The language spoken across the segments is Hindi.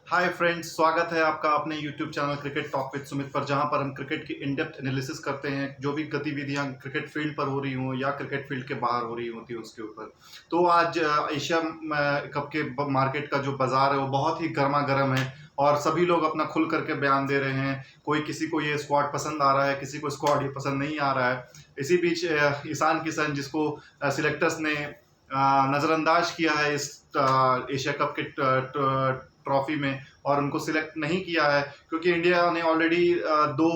हाय फ्रेंड्स, स्वागत है आपका अपने YouTube channel cricket talk with Sumit पर, जहां पर हम क्रिकेट की इन डेप्थ एनालिसिस करते हैं। जो भी गतिविधियां क्रिकेट फील्ड पर हो रही हों या क्रिकेट फील्ड के बाहर हो रही होती है उसके ऊपर। तो आज एशिया कप के मार्केट का जो बाजार है वो बहुत ही गर्मा गर्म है और सभी लोग अपना खुल करके बयान दे रहे हैं। कोई किसी को ये स्क्वाड पसंद आ रहा है, किसी को स्क्वाड ये पसंद नहीं आ रहा है। इसी बीच ईशान किशन, जिसको सिलेक्टर्स ने नज़रअंदाज किया है इस एशिया कप के ट्रॉफी में, और उनको सिलेक्ट नहीं किया है क्योंकि इंडिया ने ऑलरेडी दो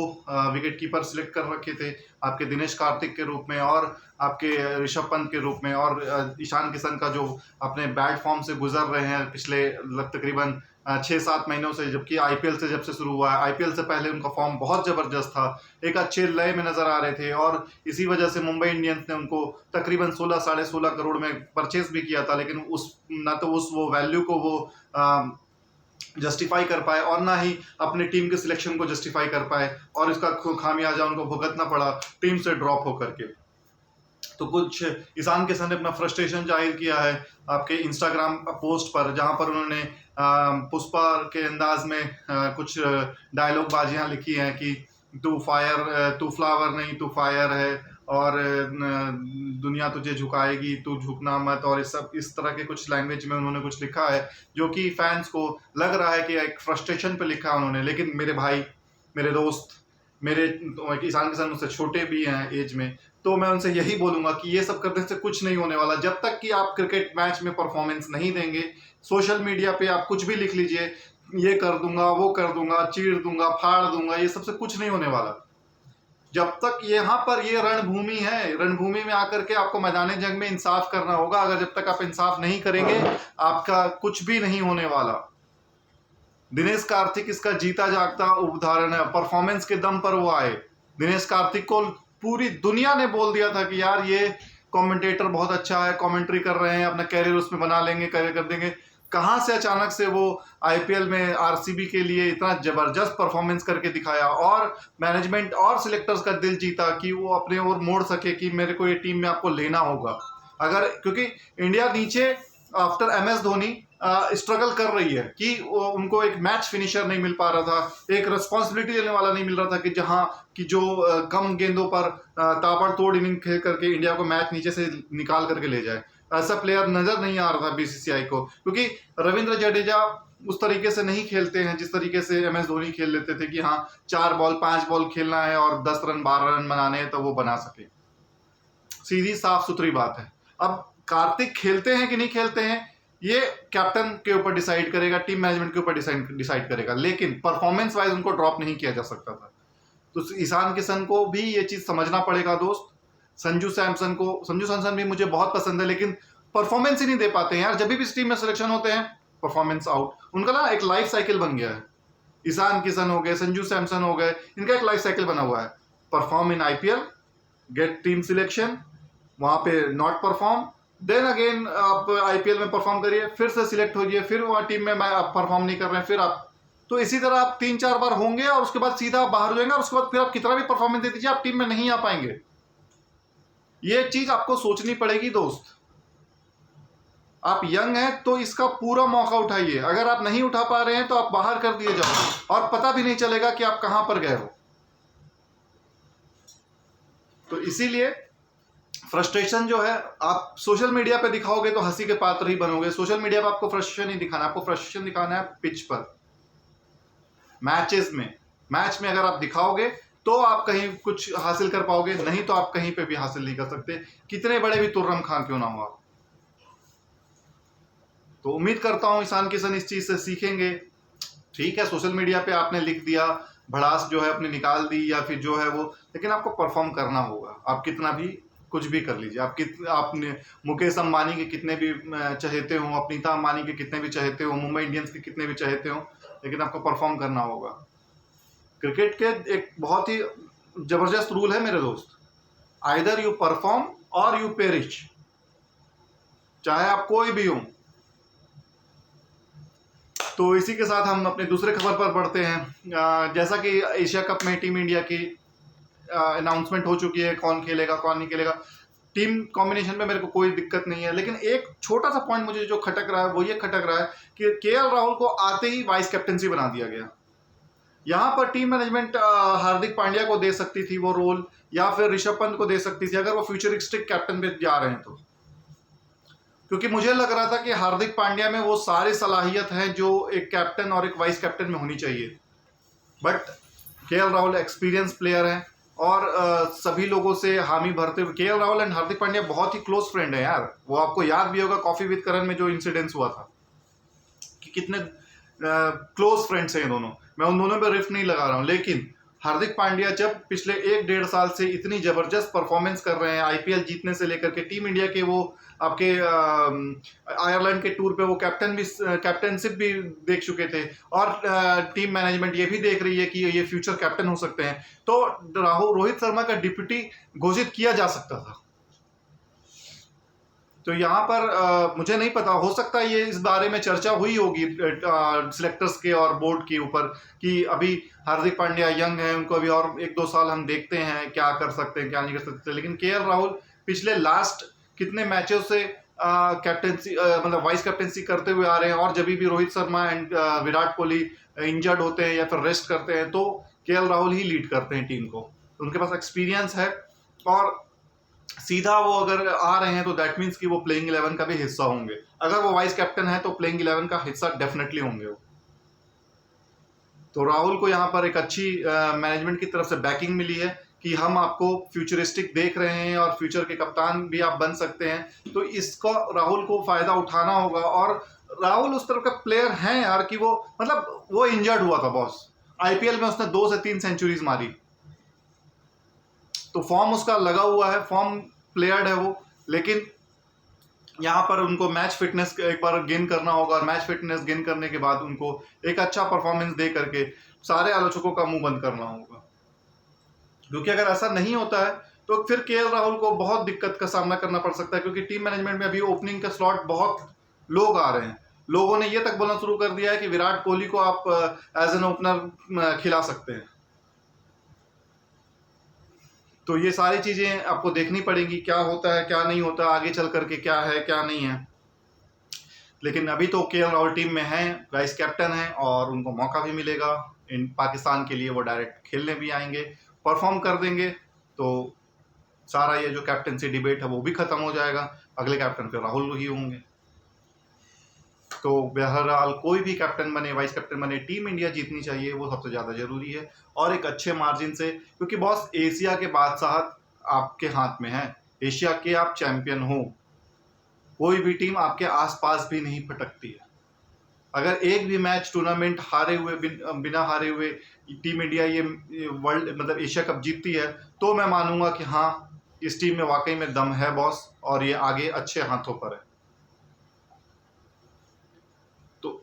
विकेट कीपर सिलेक्ट कर रखे थे, आपके दिनेश कार्तिक के रूप में और आपके ऋषभ पंत के रूप में। और ईशान किशन का जो अपने बैड फॉर्म से गुजर रहे हैं पिछले तकरीबन 6-7 महीनों से, जबकि आईपीएल से जब से शुरू हुआ है, आईपीएल से पहले उनका फॉर्म बहुत ज़बरदस्त था, एक अच्छे लय में नज़र आ रहे थे। और इसी वजह से मुंबई इंडियंस ने उनको तकरीबन 16-16.5 करोड़ में परचेस भी किया था, लेकिन उस ना तो उस वो वैल्यू को वो जस्टिफाई कर पाए और ना ही अपने टीम के सिलेक्शन को जस्टिफाई कर पाए, और इसका खामियाजा उनको भुगतना पड़ा टीम से ड्रॉप होकर के। तो कुछ ईशान किशन ने अपना फ्रस्ट्रेशन जाहिर किया है आपके इंस्टाग्राम पोस्ट पर, जहां पर उन्होंने पुष्पा के अंदाज में कुछ डायलॉग बाजियां लिखी हैं कि तू फ्लावर नहीं, तू फायर है, और दुनिया तुझे झुकाएगी, तू झुकना मत, और इस तरह के कुछ लैंग्वेज में उन्होंने कुछ लिखा है जो कि फैंस को लग रहा है कि एक फ्रस्ट्रेशन पे लिखा है उन्होंने। लेकिन मेरे भाई, मेरे दोस्त, मेरे ईशान किशन मुझसे छोटे भी हैं एज में, तो मैं उनसे यही बोलूंगा कि ये सब करने से कुछ नहीं होने वाला। जब तक कि आप क्रिकेट मैच में परफॉर्मेंस नहीं देंगे, सोशल मीडिया पे आप कुछ भी लिख लीजिए, ये कर दूंगा, वो कर दूंगा, चीर दूंगा, फाड़ दूंगा, ये सबसे कुछ नहीं होने वाला। जब तक यहाँ पर ये रणभूमि है, रणभूमि में आकर के आपको मैदान जंग में इंसाफ करना होगा। अगर जब तक आप इंसाफ नहीं करेंगे, आपका कुछ भी नहीं होने वाला। दिनेश कार्तिक इसका जीता जागता उदाहरण है। परफॉर्मेंस के दम पर वो आए। दिनेश कार्तिक को पूरी दुनिया ने बोल दिया था कि यार ये कमेंटेटर बहुत अच्छा है, कमेंट्री कर रहे हैं, अपना कैरियर उसमें बना लेंगे, कैरियर कर देंगे। कहाँ से अचानक से वो आईपीएल में आरसीबी के लिए इतना जबरदस्त परफॉर्मेंस करके दिखाया, और मैनेजमेंट और सिलेक्टर्स का दिल जीता कि वो अपने ओर मोड़ सके कि मेरे को ये टीम में आपको लेना होगा। अगर क्योंकि इंडिया नीचे आफ्टर एमएस धोनी स्ट्रगल कर रही है कि उनको एक मैच फिनिशर नहीं मिल पा रहा था, एक रिस्पॉन्सिबिलिटी लेने वाला नहीं मिल रहा था कि जहां कि जो कम गेंदों पर ताबड़तोड़ इनिंग खेल करके इंडिया को मैच नीचे से निकाल करके ले जाए। ऐसा प्लेयर नजर नहीं आ रहा था बीसीसीआई को, क्योंकि रविंद्र जडेजा उस तरीके से नहीं खेलते हैं जिस तरीके से एमएस धोनी खेल लेते थे कि हाँ 4 बॉल 5 बॉल खेलना है और 10 रन 12 रन बनाने हैं तो वो बना सके। सीधी साफ सुथरी बात है। अब कार्तिक खेलते हैं कि नहीं खेलते हैं, ये कैप्टन के ऊपर डिसाइड करेगा, टीम मैनेजमेंट के ऊपर डिसाइड करेगा, लेकिन परफॉर्मेंस वाइज उनको ड्रॉप नहीं किया जा सकता था। तो ईशान किशन को भी ये चीज समझना पड़ेगा दोस्त। संजू सैमसन भी मुझे बहुत पसंद है, लेकिन परफॉर्मेंस ही नहीं दे पाते हैं यार। जब भी इस टीम में सिलेक्शन होते हैं, परफॉर्मेंस आउट। उनका ना एक लाइफ साइकिल बन गया है। ईशान किशन हो गए, संजू सैमसन हो गए, इनका एक लाइफ साइकिल बना हुआ है। Perform in IPL, get team selection, वहां पे नॉट परफॉर्म, देन अगेन आप आईपीएल में परफॉर्म करिए, फिर से सिलेक्ट होइए, फिर वहां टीम में आप परफॉर्म नहीं कर रहे हैं, फिर आप, तो इसी तरह आप 3-4 बार होंगे और उसके बाद सीधा बाहर हो जाएंगे, और उसके बाद फिर आप कितना भी परफॉर्मेंस दे दीजिए, आप टीम में नहीं आ पाएंगे। ये चीज आपको सोचनी पड़ेगी दोस्त। आप यंग हैं तो इसका पूरा मौका उठाइए। अगर आप नहीं उठा पा रहे हैं तो आप बाहर कर दिए जाओ और पता भी नहीं चलेगा कि आप कहां पर गए हो। तो इसीलिए फ्रस्ट्रेशन जो है आप सोशल मीडिया पे दिखाओगे तो हंसी के पात्र ही बनोगे। सोशल मीडिया पे आपको फ्रस्ट्रेशन नहीं दिखाना, आपको फ्रस्ट्रेशन दिखाना है पिच पर, मैच में अगर आप दिखाओगे तो आप कहीं कुछ हासिल कर पाओगे, नहीं तो आप कहीं पे भी हासिल नहीं कर सकते, कितने बड़े भी तुर्रम खां क्यों ना हो आप। तो उम्मीद करता हूं ईशान किशन इस चीज से सीखेंगे। ठीक है, सोशल मीडिया पे आपने लिख दिया, भड़ास जो है अपनी निकाल दी, या फिर जो है वो, लेकिन आपको परफॉर्म करना होगा। आप कितना भी कुछ भी कर लीजिए, आपने मुकेश अंबानी के कितने भी चहेते हो, अपनीता अंबानी के कितने भी चहेते हो, मुंबई इंडियंस के कितने भी चहेते हो, लेकिन आपको परफॉर्म करना होगा। क्रिकेट के एक बहुत ही जबरदस्त रूल है मेरे दोस्त, आइदर यू परफॉर्म और यू पेरिश, चाहे आप कोई भी हो। तो इसी के साथ हम अपने दूसरे खबर पर बढ़ते हैं। जैसा कि एशिया कप में टीम इंडिया की अनाउंसमेंट हो चुकी है, कौन खेलेगा कौन नहीं खेलेगा। टीम कॉम्बिनेशन में मेरे को कोई दिक्कत नहीं है, लेकिन एक छोटा सा पॉइंट मुझे जो खटक रहा है वो ये खटक रहा है कि केएल राहुल को आते ही वाइस कैप्टनसी बना दिया गया। यहाँ पर टीम मैनेजमेंट हार्दिक पांड्या को दे सकती थी वो रोल, या फिर ऋषभ पंत को दे सकती थी अगर वो फ्यूचरिस्टिक कैप्टन पे जा रहे हैं तो, क्योंकि मुझे लग रहा था कि हार्दिक पांड्या में वो सारी सलाहियत है जो एक कैप्टन और एक वाइस कैप्टन में होनी चाहिए। But KL Rahul experience player है और सभी लोगों से हामी भरते हुए, केएल राहुल एंड हार्दिक पांड्या बहुत ही क्लोज फ्रेंड है यार। वो आपको याद भी होगा कॉफी विद करण में जो इंसिडेंस हुआ था कि कितने क्लोज फ्रेंड्स हैं ये दोनों। मैं उन दोनों पर रिफ नहीं लगा रहा हूँ, लेकिन हार्दिक पांड्या जब पिछले 1-1.5 साल से इतनी जबरदस्त परफॉर्मेंस कर रहे हैं, आईपीएल जीतने से लेकर के टीम इंडिया के वो आपके आयरलैंड के टूर पे वो कैप्टनशिप भी देख चुके थे, और टीम मैनेजमेंट ये भी देख रही है कि ये फ्यूचर कैप्टन हो सकते हैं, तो रोहित शर्मा का डिप्यूटी घोषित किया जा सकता था। तो यहाँ पर मुझे नहीं पता, हो सकता है ये इस बारे में चर्चा हुई होगी सिलेक्टर्स के और बोर्ड के ऊपर कि अभी हार्दिक पांड्या यंग है, उनको अभी और 1-2 साल हम देखते हैं क्या कर सकते हैं क्या नहीं कर सकते। लेकिन केएल राहुल पिछले लास्ट कितने मैचों से कैप्टनसी मतलब वाइस कैप्टनसी करते हुए आ रहे हैं, और जब भी रोहित शर्मा एंड विराट कोहली इंजर्ड होते हैं या फिर रेस्ट करते हैं तो केएल राहुल ही लीड करते हैं टीम को। उनके पास एक्सपीरियंस है, और सीधा वो अगर आ रहे हैं तो दैट मीन्स कि वो प्लेइंग 11 का भी हिस्सा होंगे। अगर वो वाइस कैप्टन है तो प्लेइंग 11 का हिस्सा डेफिनेटली होंगे वो। तो राहुल को यहाँ पर एक अच्छी मैनेजमेंट की तरफ से बैकिंग मिली है कि हम आपको फ्यूचरिस्टिक देख रहे हैं और फ्यूचर के कप्तान भी आप बन सकते हैं, तो इसको राहुल को फायदा उठाना होगा। और राहुल उस तरह का प्लेयर हैं यार कि वो मतलब वो इंजर्ड हुआ था बॉस, आईपीएल में उसने 2 से 3 सेंचुरीज मारी, तो फॉर्म उसका लगा हुआ है, फॉर्म प्लेयर्ड है वो। लेकिन यहाँ पर उनको मैच फिटनेस एक बार गेन करना होगा, और मैच फिटनेस गेन करने के बाद उनको एक अच्छा परफॉर्मेंस दे करके सारे आलोचकों का मुंह बंद करना होगा। क्योंकि अगर ऐसा नहीं होता है तो फिर केएल राहुल को बहुत दिक्कत का सामना करना पड़ सकता है, क्योंकि टीम मैनेजमेंट में अभी ओपनिंग का स्लॉट बहुत लोग आ रहे हैं। लोगों ने ये तक बोलना शुरू कर दिया है कि विराट कोहली को आप एज एन ओपनर खिला सकते हैं। तो ये सारी चीजें आपको देखनी पड़ेंगी, क्या होता है क्या नहीं होता, आगे चल करके क्या है क्या नहीं है। लेकिन अभी तो केएल राहुल टीम में हैं, वाइस कैप्टन हैं, और उनको मौका भी मिलेगा इन पाकिस्तान के लिए। वो डायरेक्ट खेलने भी आएंगे, परफॉर्म कर देंगे, तो सारा ये जो कैप्टनसी डिबेट है वो भी खत्म हो जाएगा। अगले कैप्टन फिर राहुल ही होंगे। तो बहरहाल कोई भी कैप्टन बने, वाइस कैप्टन बने, टीम इंडिया जीतनी चाहिए, वो सबसे ज़्यादा जरूरी है, और एक अच्छे मार्जिन से। क्योंकि बॉस एशिया के बादशाह आपके हाथ में है, एशिया के आप चैंपियन हो, कोई भी टीम आपके आसपास भी नहीं पटकती है। अगर एक भी मैच टूर्नामेंट हारे हुए बिना हारे हुए टीम इंडिया ये वर्ल्ड मतलब एशिया कप जीतती है, तो मैं मानूंगा कि हाँ इस टीम में वाकई में दम है बॉस, और ये आगे अच्छे हाथों पर है। तो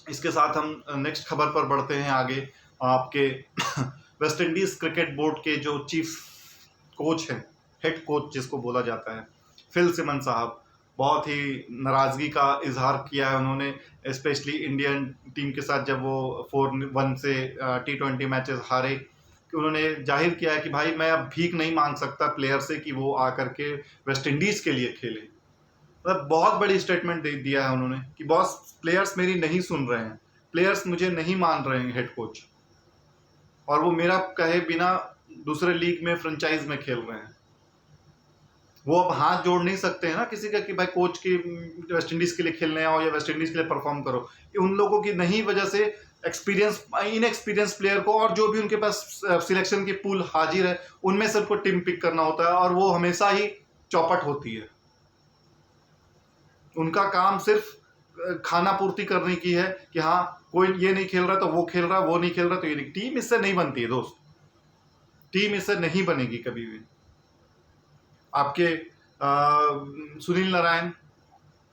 इसके साथ हम नेक्स्ट खबर पर बढ़ते हैं आगे। आपके वेस्ट इंडीज क्रिकेट बोर्ड के जो चीफ कोच हैं, हेड कोच जिसको बोला जाता है, फिल सिमन साहब, बहुत ही नाराज़गी का इजहार किया है उन्होंने, स्पेशली इंडियन टीम के साथ जब वो 4-1 से T20 मैचेस हारे। कि उन्होंने जाहिर किया है कि भाई मैं अब भीख नहीं मांग सकता प्लेयर से कि वो आकर के वेस्ट इंडीज़ के लिए खेले। मतलब बहुत बड़ी स्टेटमेंट दे दिया है उन्होंने कि बॉस प्लेयर्स मेरी नहीं सुन रहे हैं, प्लेयर्स मुझे नहीं मान रहे हैं हेड कोच, और वो मेरा कहे बिना दूसरे लीग में फ्रेंचाइज में खेल रहे हैं। वो अब हाथ जोड़ नहीं सकते हैं ना किसी का कि भाई कोच की वेस्ट इंडीज के लिए खेलने आओ या वेस्ट इंडीज के लिए परफॉर्म करो। उन लोगों की नहीं वजह से इनएक्सपीरियंस प्लेयर को, और जो भी उनके पास सिलेक्शन की पूल हाजिर है उनमें से उनको टीम पिक करना होता है, और वो हमेशा ही चौपट होती है। उनका काम सिर्फ खाना पूर्ति करने की है कि हाँ कोई ये नहीं खेल रहा तो वो खेल रहा, वो नहीं खेल रहा तो ये नहीं। टीम इससे नहीं बनती है दोस्त, टीम इससे नहीं बनेगी कभी भी। आपके सुनील नारायण,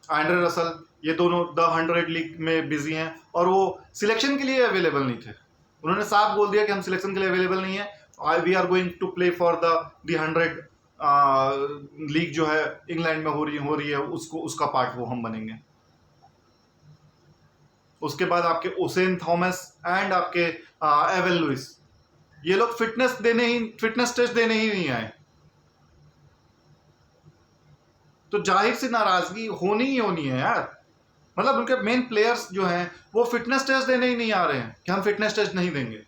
एंड्रे रसल, ये दोनों द 100 लीग में बिजी हैं, और वो सिलेक्शन के लिए अवेलेबल नहीं थे। उन्होंने साफ बोल दिया कि हम सिलेक्शन के लिए अवेलेबल नहीं है, we are going to play for the 100 league जो है इंग्लैंड में हो रही है, उसका पार्ट वो हम बनेंगे। उसके बाद आपके ओसेन थॉमस एंड आपके एवन लुइस, ये लोग फिटनेस टेस्ट देने ही नहीं आए। तो जाहिर सी नाराजगी होनी ही होनी है यार। मतलब उनके मेन प्लेयर्स जो हैं वो फिटनेस टेस्ट देने ही नहीं आ रहे हैं कि हम फिटनेस टेस्ट नहीं देंगे।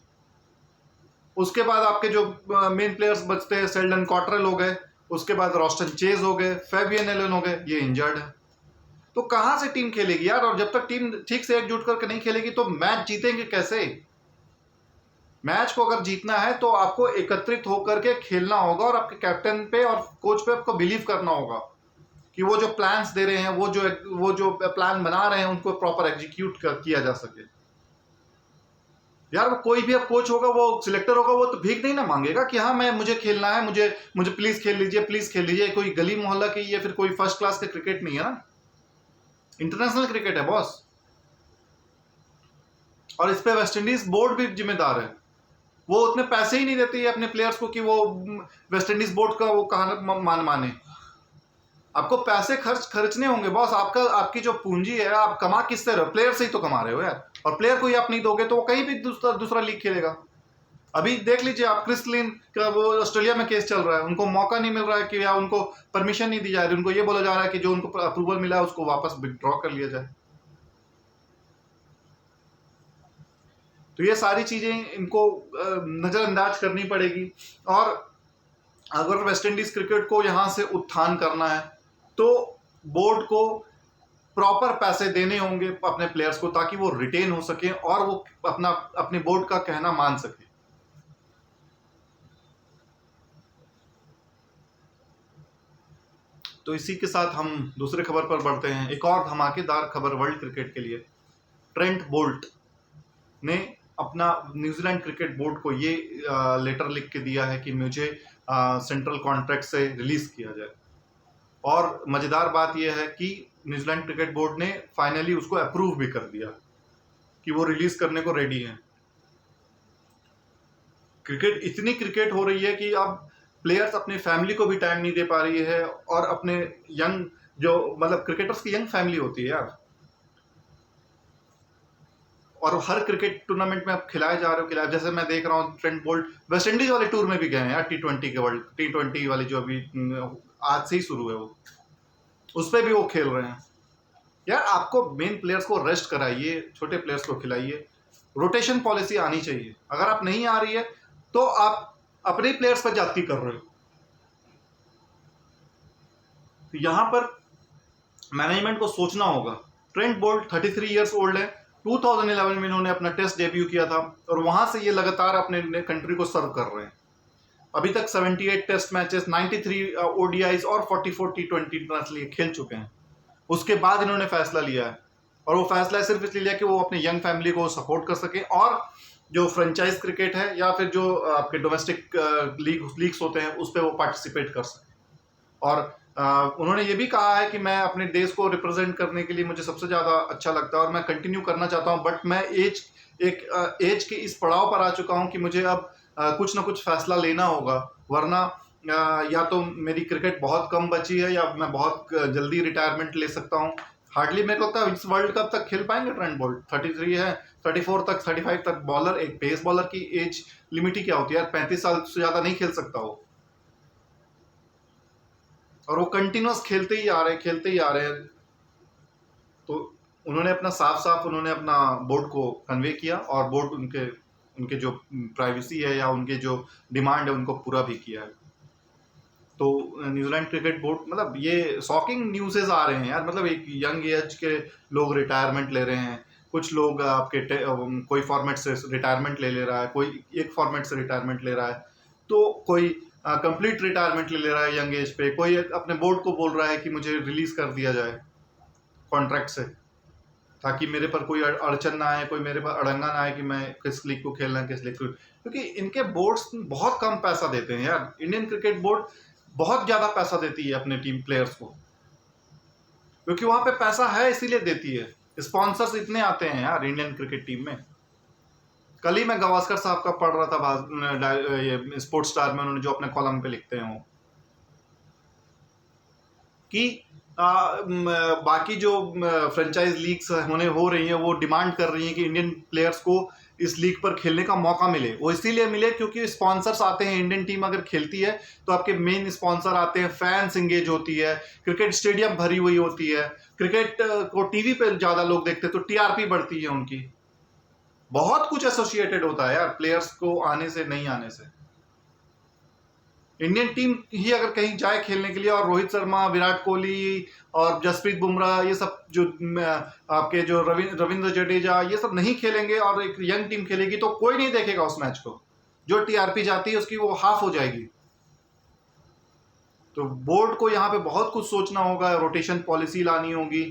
उसके बाद आपके जो मेन प्लेयर्स बचते हैं, सेल्डन कॉटरेल हो गए, उसके बाद रॉस्टन चेज हो गए, फैबियन एलन हो गए, ये इंजर्ड है। तो कहां से टीम खेलेगी यार? और जब तक टीम ठीक से एकजुट करके नहीं खेलेगी तो मैच जीतेंगे कैसे? मैच को अगर जीतना है तो आपको एकत्रित होकर के खेलना होगा और आपके कैप्टन पे और कोच पे आपको बिलीव करना होगा कि वो जो प्लान्स दे रहे हैं, वो जो प्लान बना रहे हैं, उनको प्रॉपर एग्जीक्यूट किया जा सके। यार वो कोई भी अब कोच होगा, वो सिलेक्टर होगा, वो तो भीख नहीं ना मांगेगा कि हाँ मैं मुझे खेलना है, मुझे मुझे प्लीज खेल लीजिए, प्लीज खेल लीजिए। कोई गली मोहल्ला की या फिर कोई फर्स्ट क्लास का क्रिकेट नहीं है ना, इंटरनेशनल क्रिकेट है बॉस। और इस पे वेस्ट इंडीज बोर्ड भी जिम्मेदार है। वो उतने पैसे ही नहीं देती है अपने प्लेयर्स को कि वो वेस्ट इंडीज बोर्ड का वो कहा माने। आपको पैसे खर्चने होंगे बॉस। आपकी जो पूंजी है आप कमा किससे रहे हो? प्लेयर से ही तो कमा रहे हो यार। और प्लेयर को ही आप नहीं दोगे तो वो कहीं भी दूसरा लीग खेलेगा। अभी देख लीजिए आप, क्रिस लिन का वो ऑस्ट्रेलिया में केस चल रहा है, उनको मौका नहीं मिल रहा है कि, या उनको परमिशन नहीं दी जा रही, उनको ये बोला जा रहा है कि जो उनको अप्रूवल मिला है उसको वापस विड्रॉ कर लिया जाए। तो ये सारी चीजें इनको नजरअंदाज करनी पड़ेगी। और अगर वेस्ट इंडीज क्रिकेट को यहां से उत्थान करना है तो बोर्ड को प्रॉपर पैसे देने होंगे अपने प्लेयर्स को, ताकि वो रिटेन हो सके और वो अपने बोर्ड का कहना मान सके। तो इसी के साथ हम दूसरे खबर पर बढ़ते हैं। एक और धमाकेदार खबर वर्ल्ड क्रिकेट के लिए। ट्रेंट बोल्ट ने अपना न्यूजीलैंड क्रिकेट बोर्ड को ये लेटर लिख के दिया है कि मुझे सेंट्रल कॉन्ट्रैक्ट से रिलीज किया जाए। और मजेदार बात यह है कि न्यूजीलैंड क्रिकेट बोर्ड ने फाइनली उसको अप्रूव भी कर दिया कि वो रिलीज करने को रेडी है। इतनी क्रिकेट हो रही है कि अब प्लेयर्स अपनी फैमिली को भी टाइम नहीं दे पा रही है, और अपने यंग जो मतलब क्रिकेटर्स की यंग फैमिली होती है यार, और हर क्रिकेट टूर्नामेंट में अब खिलाए जा रहे हो। जैसे मैं देख रहा हूँ ट्रेंट बोल्ट वेस्ट इंडीज वाले टूर में भी गए हैं यार, T20 वाली जो अभी आज से ही शुरू है, वो उस पर भी वो खेल रहे हैं। यार आपको मेन प्लेयर्स को रेस्ट कराइए, छोटे प्लेयर्स को खिलाइए। रोटेशन पॉलिसी आनी चाहिए। अगर आप नहीं आ रही है तो आप अपने प्लेयर्स पर जाती कर रहे हो। तो यहां पर मैनेजमेंट को सोचना होगा। ट्रेंट बोल्ट 33 इयर्स ओल्ड है। 2011 में इन्होंने अपना टेस्ट डेब्यू किया था और वहां से ये लगातार अपने कंट्री को सर्व कर रहे हैं। अभी तक 78 टेस्ट मैचेस, 93 ओडीआईज और 44 T20 इंटरनेशनल खेल चुके हैं। उसके बाद इन्होंने फैसला लिया है, और वो फैसला सिर्फ इसलिए लिया कि वो अपने यंग फैमिली को सपोर्ट कर सके, और जो फ्रेंचाइज क्रिकेट है या फिर जो आपके डोमेस्टिक लीग्स होते हैं उस पर वो पार्टिसिपेट कर सके। और उन्होंने ये भी कहा है कि मैं अपने देश को रिप्रेजेंट करने के लिए मुझे सबसे ज़्यादा अच्छा लगता है और मैं कंटिन्यू करना चाहता हूँ, बट मैं एज के इस पड़ाव पर आ चुका हूँ कि मुझे अब कुछ ना कुछ फैसला लेना होगा, वरना या तो मेरी क्रिकेट बहुत कम बची है या मैं बहुत जल्दी रिटायरमेंट ले सकता हूँ। हार्डली मेरे को लगता है इस वर्ल्ड कप तक खेल पाएंगे ट्रेंट बोल्ट। 33 है, 34 तक 35 तक। बॉलर, एक पेस बॉलर की एज लिमिट ही क्या होती है यार, 35 साल से ज़्यादा नहीं खेल सकता वो। और वो कंटिन्यूस खेलते ही आ रहे हैं। तो उन्होंने अपना बोर्ड को कन्वे किया, और बोर्ड उनके जो प्राइवेसी है या उनके जो डिमांड है उनको पूरा भी किया है। तो न्यूजीलैंड क्रिकेट बोर्ड, मतलब ये शॉकिंग न्यूज़ेस आ रहे हैं यार। मतलब एक यंग एज के लोग रिटायरमेंट ले रहे हैं, कुछ लोग कोई फॉर्मेट से रिटायरमेंट ले रहा है, कोई एक फॉर्मेट से रिटायरमेंट ले रहा है, तो कोई कंप्लीट रिटायरमेंट ले रहा है यंग एज पे, कोई अपने बोर्ड को बोल रहा है कि मुझे रिलीज कर दिया जाए कॉन्ट्रैक्ट से, ताकि मेरे पर कोई अड़चन ना आए, कोई मेरे पर अड़ंगा ना आए कि मैं किस लीग को खेलना है, किस लीग को। क्योंकि इनके बोर्ड्स बहुत कम पैसा देते हैं यार। इंडियन क्रिकेट बोर्ड बहुत ज़्यादा पैसा देती है अपने टीम प्लेयर्स को, क्योंकि वहाँ पे पैसा है इसीलिए देती है। स्पॉन्सर्स इतने आते हैं यार इंडियन क्रिकेट टीम में। कल ही मैं गावस्कर साहब का पढ़ रहा था ये स्पोर्ट्स स्टार में, उन्होंने जो अपने कॉलम पे लिखते हैं वो कि बाकी जो फ्रेंचाइज लीग्स हो रही हैं वो डिमांड कर रही हैं कि इंडियन प्लेयर्स को इस लीग पर खेलने का मौका मिले। वो इसीलिए मिले क्योंकि स्पॉन्सर्स आते हैं। इंडियन टीम अगर खेलती है तो आपके मेन स्पॉन्सर आते हैं, फैंस इंगेज होती है, क्रिकेट स्टेडियम भरी हुई होती है, क्रिकेट को टीवी पे ज्यादा लोग देखते हैं तो टीआरपी बढ़ती है उनकी। बहुत कुछ एसोसिएटेड होता है यार प्लेयर्स को आने से, नहीं आने से। इंडियन टीम ही अगर कहीं जाए खेलने के लिए और रोहित शर्मा, विराट कोहली और जसप्रीत बुमराह, ये सब जो आपके जो रविंद्र जडेजा, ये सब नहीं खेलेंगे और एक यंग टीम खेलेगी तो कोई नहीं देखेगा उस मैच को। जो टीआरपी जाती है उसकी वो हाफ हो जाएगी। तो बोर्ड को यहाँ पे बहुत कुछ सोचना होगा, रोटेशन पॉलिसी लानी होगी।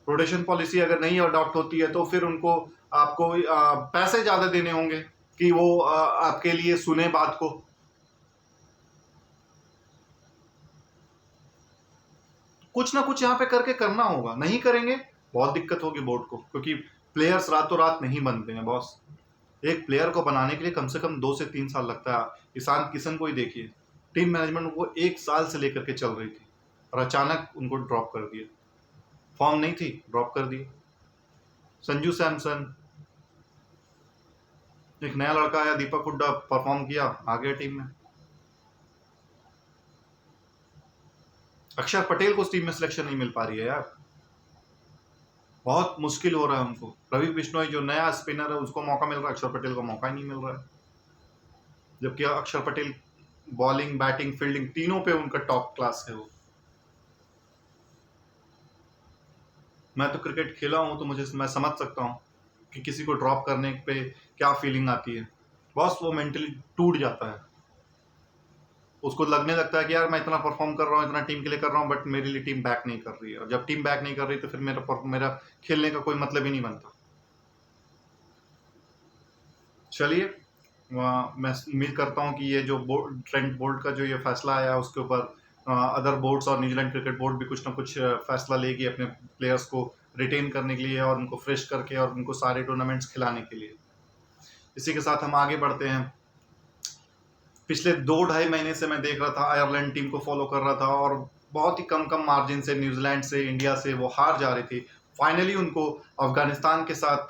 रोटेशन पॉलिसी अगर नहीं अडॉप्ट होती है तो फिर उनको आपको पैसे ज्यादा देने होंगे कि वो आपके लिए सुने बात को। कुछ ना कुछ यहाँ पे करके करना होगा, नहीं करेंगे बहुत दिक्कत होगी बोर्ड को, क्योंकि प्लेयर्स रातों रात नहीं बनते हैं बॉस। एक प्लेयर को बनाने के लिए कम से कम 2 से 3 साल लगता है। ईशान किशन को ही देखिए, टीम मैनेजमेंट वो 1 साल से लेकर के चल रही थी और अचानक उनको ड्रॉप कर दिया। फॉर्म नहीं थी, ड्रॉप कर दिया। संजू सैमसन, एक नया लड़का आया दीपक हुड्डा, परफॉर्म किया, आ गया टीम में। अक्षर पटेल को टीम में सिलेक्शन नहीं मिल पा रही है यार, बहुत मुश्किल हो रहा है उनको। रवि बिश्नोई जो नया स्पिनर है उसको मौका मिल रहा है, अक्षर पटेल को मौका ही नहीं मिल रहा है। जबकि अक्षर पटेल बॉलिंग, बैटिंग, फील्डिंग तीनों पे उनका टॉप क्लास है। वो मैं तो क्रिकेट खेला हूं तो मैं समझ सकता हूं कि किसी को ड्रॉप करने पे क्या फीलिंग आती है। बॉस वो मेंटली टूट जाता है, उसको लगने लगता है कि यार मैं इतना परफॉर्म कर रहा हूँ, इतना टीम के लिए कर रहा हूँ, बट मेरे लिए टीम बैक नहीं कर रही है। और जब टीम बैक नहीं कर रही तो फिर मेरा खेलने का कोई मतलब ही नहीं बनता। चलिए, मैं उम्मीद करता हूँ कि ये जो ट्रेंट बोल्ट का जो ये फैसला आया उसके ऊपर अदर बोर्ड्स और न्यूजीलैंड क्रिकेट बोर्ड भी कुछ ना कुछ फैसला लेगी अपने प्लेयर्स को रिटेन करने के लिए और उनको फ्रेश करके और उनको सारे टूर्नामेंट्स खिलाने के लिए। इसी के साथ हम आगे बढ़ते हैं। पिछले 2-2.5 महीने से मैं देख रहा था, आयरलैंड टीम को फॉलो कर रहा था और बहुत ही कम मार्जिन से न्यूजीलैंड से, इंडिया से वो हार जा रही थी। फाइनली उनको अफगानिस्तान के साथ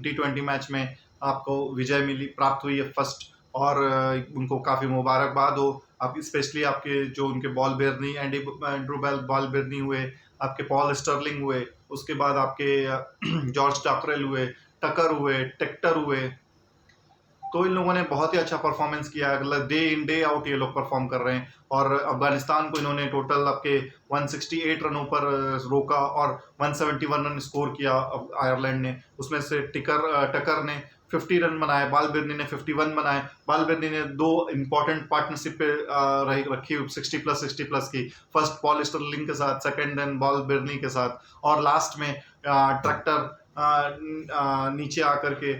T20 मैच में आपको विजय प्राप्त हुई है फर्स्ट, और उनको काफ़ी मुबारकबाद हो। आप स्पेशली आपके जो उनके बॉल बेरनी, एंड्रू बॉल बेरनी हुए, आपके पॉल स्टर्लिंग हुए, उसके बाद आपके जॉर्ज टॉकरेल हुए, टकर हुए, टेक्टर हुए। तो इन लोगों ने बहुत ही अच्छा परफॉर्मेंस किया है, डे इन डे आउट ये लोग परफॉर्म कर रहे हैं। और अफगानिस्तान को इन्होंने टोटल आपके 168 रनों पर रोका और 171 रन स्कोर किया आयरलैंड ने। उसमें से टकर ने 50 रन बनाए, बाल बिरनी ने 51 बनाए। बाल बिरनी ने 2 इंपॉर्टेंट पार्टनरशिप पे रखी 60+ की, फर्स्ट पॉल स्टर्लिंग के साथ, सेकंड देन बाल बिरनी के साथ, और लास्ट में ट्रैक्टर नीचे आकर के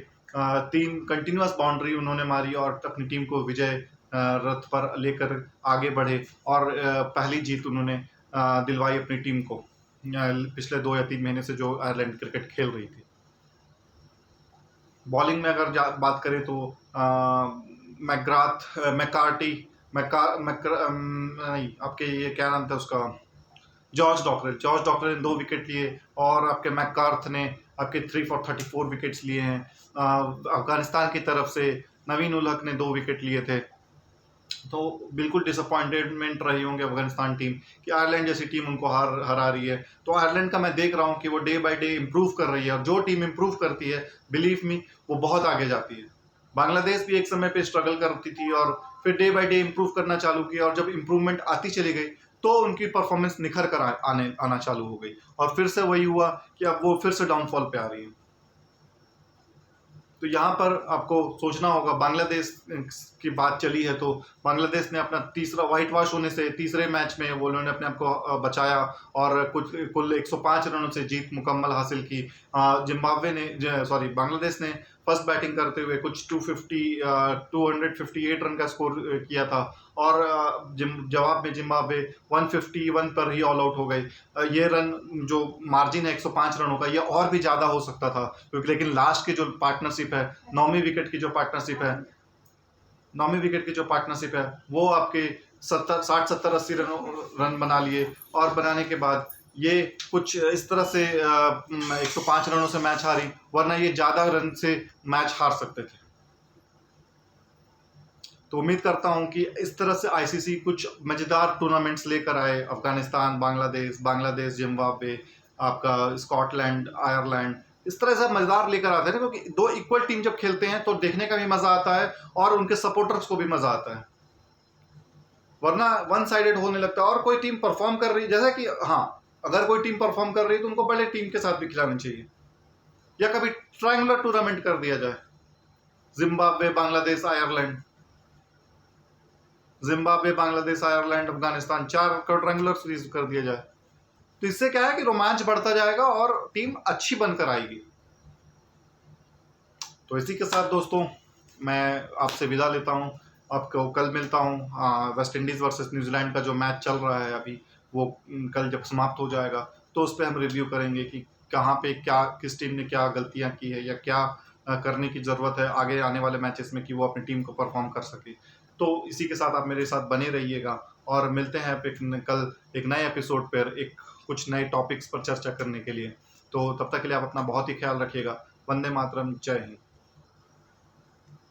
3 कंटिन्यूअस बाउंड्री उन्होंने मारी और अपनी टीम को विजय रथ पर लेकर आगे बढ़े और पहली जीत उन्होंने दिलवाई अपनी टीम को पिछले 2 या 3 महीने से जो आयरलैंड क्रिकेट खेल रही थी। बॉलिंग में अगर बात करें तो मैकग्राथ, मैकार्टी, नहीं आपके ये क्या नाम था उसका, जॉर्ज डॉकरेल ने 2 विकेट लिए और आपके मैककार्थ ने आपके 3 for 34 विकेट्स लिए हैं। अफगानिस्तान की तरफ से नवीन उल हक ने 2 विकेट लिए थे। तो बिल्कुल डिसअपॉइंटमेंट रही होंगे अफगानिस्तान टीम कि आयरलैंड जैसी टीम उनको हरा रही है। तो आयरलैंड का मैं देख रहा हूँ कि वो डे बाय डे इम्प्रूव कर रही है और जो टीम इम्प्रूव करती है, बिलीव मी, वो बहुत आगे जाती है। बांग्लादेश भी एक समय पे स्ट्रगल करती थी और फिर डे बाय डे इम्प्रूव करना चालू किया और जब इम्प्रूवमेंट आती चली गई तो उनकी परफॉर्मेंस निखर कर आना चालू हो गई और फिर से वही हुआ कि अब वो फिर से डाउनफॉल पे आ रही है। तो यहाँ पर आपको सोचना होगा, बांग्लादेश की बात चली है तो बांग्लादेश ने अपना तीसरा व्हाइट वॉश होने से तीसरे मैच में वो उन्होंने अपने आप को बचाया और कुल 105 रनों से जीत मुकम्मल हासिल की। बांग्लादेश ने फर्स्ट बैटिंग करते हुए कुछ 258 रन का स्कोर किया था और जवाब में जिम्बाब्वे 151 पर ही ऑल आउट हो गई। ये रन जो मार्जिन है 105 रनों का, ये और भी ज़्यादा हो सकता था क्योंकि लेकिन लास्ट की जो पार्टनरशिप है, 9वीं विकेट की जो पार्टनरशिप है वो आपके 60, 70, 80 रन बना लिए और बनाने के बाद ये कुछ इस तरह से 105 रनों से मैच हारी, वरना ये ज़्यादा रन से मैच हार सकते थे। तो उम्मीद करता हूं कि इस तरह से आईसीसी कुछ मज़ेदार टूर्नामेंट्स लेकर आए। अफगानिस्तान, बांग्लादेश, जिम्बाब्वे, आपका स्कॉटलैंड, आयरलैंड, इस तरह से मज़ेदार लेकर आते हैं, क्योंकि दो इक्वल टीम जब खेलते हैं तो देखने का भी मज़ा आता है और उनके सपोर्टर्स को भी मज़ा आता है। वरना वन साइडेड होने लगता है। और कोई टीम परफॉर्म कर रही, जैसा कि हाँ, अगर कोई टीम परफॉर्म कर रही है तो उनको पहले टीम के साथ भी खिलानी चाहिए, या कभी ट्रायंगुलर टूर्नामेंट कर दिया जाए, Zimbabwe, Bangladesh, Ireland, Afghanistan, 4 quadrangular series कर दिया जाए। तो इससे क्या है कि रोमांच बढ़ता जाएगा और टीम अच्छी बनकर आएगी। तो इसी के साथ दोस्तों मैं आपसे विदा लेता हूं। आपको कल मिलता हूं। वेस्ट इंडीज वर्सेस न्यूजीलैंड का जो मैच चल रहा है अभी, वो कल जब समाप्त हो जाएगा तो उस पर हम रिव्यू करेंगे कि कहाँ पे क्या, किस टीम ने क्या गलतियां की है या क्या करने की ज़रूरत है आगे आने वाले मैचेस में कि वो अपनी टीम को परफॉर्म कर सके। तो इसी के साथ आप मेरे साथ बने रहिएगा और मिलते हैं कल एक नए एपिसोड पर एक कुछ नए टॉपिक्स पर चर्चा करने के लिए। तो तब तक के लिए आप अपना बहुत ही ख्याल रखिएगा। वंदे मातरम, जय हिंद।